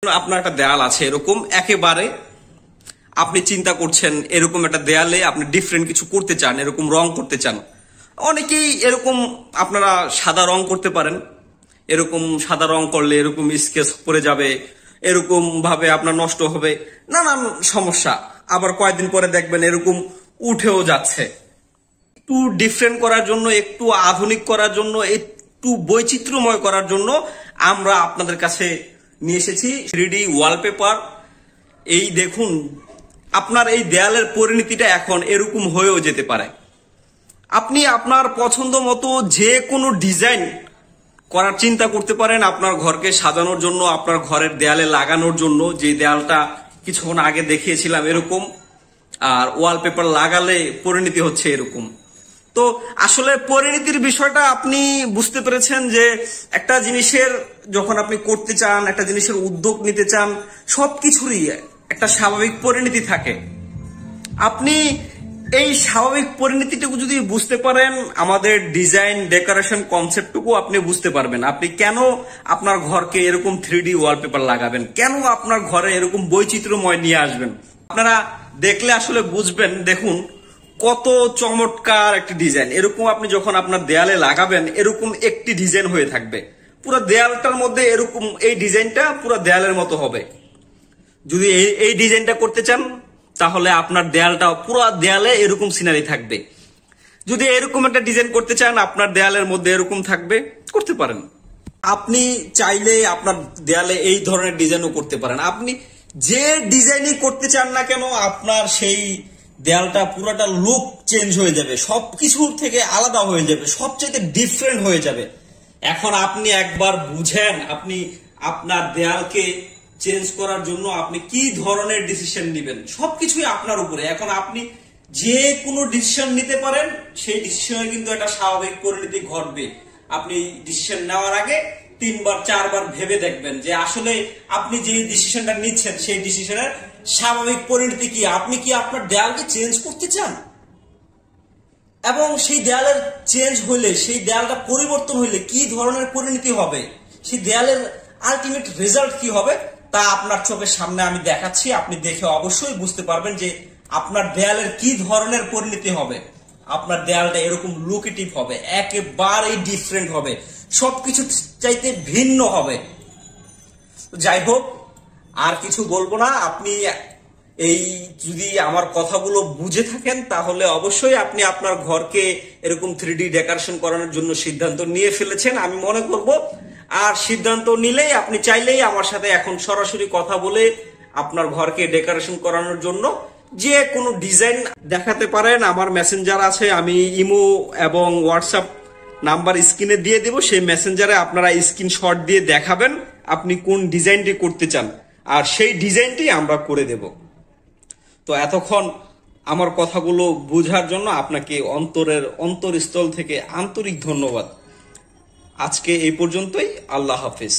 আপনার একটা দেয়াল আছে এরকম একেবারে আপনি চিন্তা করছেন এরকম একটা দেয়ালে আপনি ডিফারেন্ট কিছু করতে চান, এরকম রং করতে চান। অনেকেই এরকম আপনারা সাদা রং করতে পারেন, এরকম সাদা রং করলে এরকম স্কেচ পড়ে যাবে, এরকম ভাবে আপনার নষ্ট হবে, নানান সমস্যা। আবার কয়েকদিন পরে দেখবেন এরকম উঠেও যাচ্ছে। একটু ডিফারেন্ট করার জন্য, একটু আধুনিক করার জন্য, একটু বৈচিত্র্যময় করার জন্য আমরা আপনাদের কাছে নিয়ে এসেছি 3D ওয়ালপেপার। এই দেখুন, আপনার এই দেয়ালের পরিণতিটা এখন এরকম হয়েও যেতে পারে। আপনি আপনার পছন্দ মতো যে কোনো ডিজাইন করার চিন্তা করতে পারেন আপনার ঘরকে সাজানোর জন্য, আপনার ঘরের দেয়ালে লাগানোর জন্য। যে দেয়ালটা কিছুক্ষণ আগে দেখিয়েছিলাম এরকম, আর ওয়ালপেপার লাগালে পরিণতি হচ্ছে এরকম। তো আসলে পরিণতির বিষয়টা আপনি বুঝতে পেরেছেন যে একটা জিনিসের যখন আপনি করতে চান, একটা জিনিসের উদ্যোগ নিতে চান, সবকিছুরই একটা স্বাভাবিক পরিণতি থাকে। আপনি এই স্বাভাবিক পরিণতিটুকু যদি বুঝতে পারেন, আমাদের ডিজাইন ডেকোরেশন কনসেপ্টটুকু আপনি বুঝতে পারবেন। আপনি কেন আপনার ঘরকে এরকম 3D ওয়ালপেপার লাগাবেন, কেন আপনার ঘরে এরকম বৈচিত্র্যময় নিয়ে আসবেন, আপনারা দেখলে আসলে বুঝবেন। দেখুন কত চমৎকার একটি ডিজাইন। এরকম আপনি যখন আপনার দেয়ালে লাগাবেন এরকম একটি ডিজাইন হয়ে থাকবে পুরো দেয়ালটার মধ্যে। এরকম এই ডিজাইনটা পুরো দেয়ালের মতো হবে। যদি এই ডিজাইনটা করতে চান তাহলে আপনার দেয়ালটা পুরো দেয়ালে এরকম সিনারি থাকবে। যদি এরকম একটা ডিজাইন করতে চান আপনার দেয়ালের মধ্যে এরকম থাকবে, করতে পারেন। আপনি চাইলে আপনার দেয়ালে এই ধরনের ডিজাইনও করতে পারেন। আপনি যে ডিজাইনই করতে চান না কেন আপনার সেই দেয়ালটা পুরোটা লুক চেঞ্জ হয়ে যাবে, সবকিছুর থেকে আলাদা হয়ে যাবে, সবচেয়ে ডিফারেন্ট হয়ে যাবে। এখন আপনি একবার বুঝেন আপনি আপনার দেয়ালকে চেঞ্জ করার জন্য আপনি কি ধরনের ডিসিশন নেবেন, সবকিছুই আপনার উপরে। এখন আপনি যে কোনো ডিসিশন নিতে পারেন, সেই ডিসিশনে কিন্তু একটা স্বাভাবিক পরিণতি ঘটবে। আপনি ডিসিশন নেওয়ার আগে 3বার 4বার ভেবে দেখবেন যে আসলে আপনি যে ডিসিশনটা নিচ্ছেন সেই ডিসিশনের স্বাভাবিক পরিণতি কি। আপনি কি আপনার দেয়ালকে চেঞ্জ করতে চান, এবং সেই দেয়ালের চেঞ্জ হইলে, সেই দেয়ালটা পরিবর্তন হইলে কি ধরনের পরিণতি হবে, সেই দেয়ালের আলটিমেট রেজাল্ট কি হবে, তা আপনার চোখের সামনে আমি দেখাচ্ছি। আপনি দেখে অবশ্যই বুঝতে পারবেন যে আপনার দেয়ালের কি ধরনের পরিণতি হবে। আপনার দেয়ালটা এরকম লুকেটিভ হবে, একেবারেই ডিফারেন্ট হবে, সবকিছু চাইতে ভিন্ন হবে। যাই হোক, আর কিছু বলবো না। আপনি এই যদি আমার কথাগুলো বুঝে থাকেন তাহলে অবশ্যই আপনি আপনার ঘরকে এরকম 3D ডেকোরেশন করানোর জন্য সিদ্ধান্ত নিয়ে ফেলেছেন আমি মনে করব। আর সিদ্ধান্ত নিলেই আপনি চাইলেই আমার সাথে এখন সরাসরি কথা বলে আপনার ঘরকে ডেকোরেশন করানোর জন্য যে কোনো ডিজাইন দেখাতে পারেন। আমার মেসেঞ্জার আছে, আমি ইমো এবং হোয়াটসঅ্যাপ নাম্বার স্ক্রিনে দিয়ে দেব। সেই মেসেঞ্জারে আপনারা স্ক্রিনশট দিয়ে দেখাবেন আপনি কোন ডিজাইনটি করতে চান, আর সেই ডিজাইনটি আমরা করে দেব। তো এতক্ষণ আমার কথাগুলো বোঝার জন্য আপনাকে অন্তরস্থল থেকে আন্তরিক ধন্যবাদ। আজকে এই পর্যন্তই। আল্লাহ হাফেজ।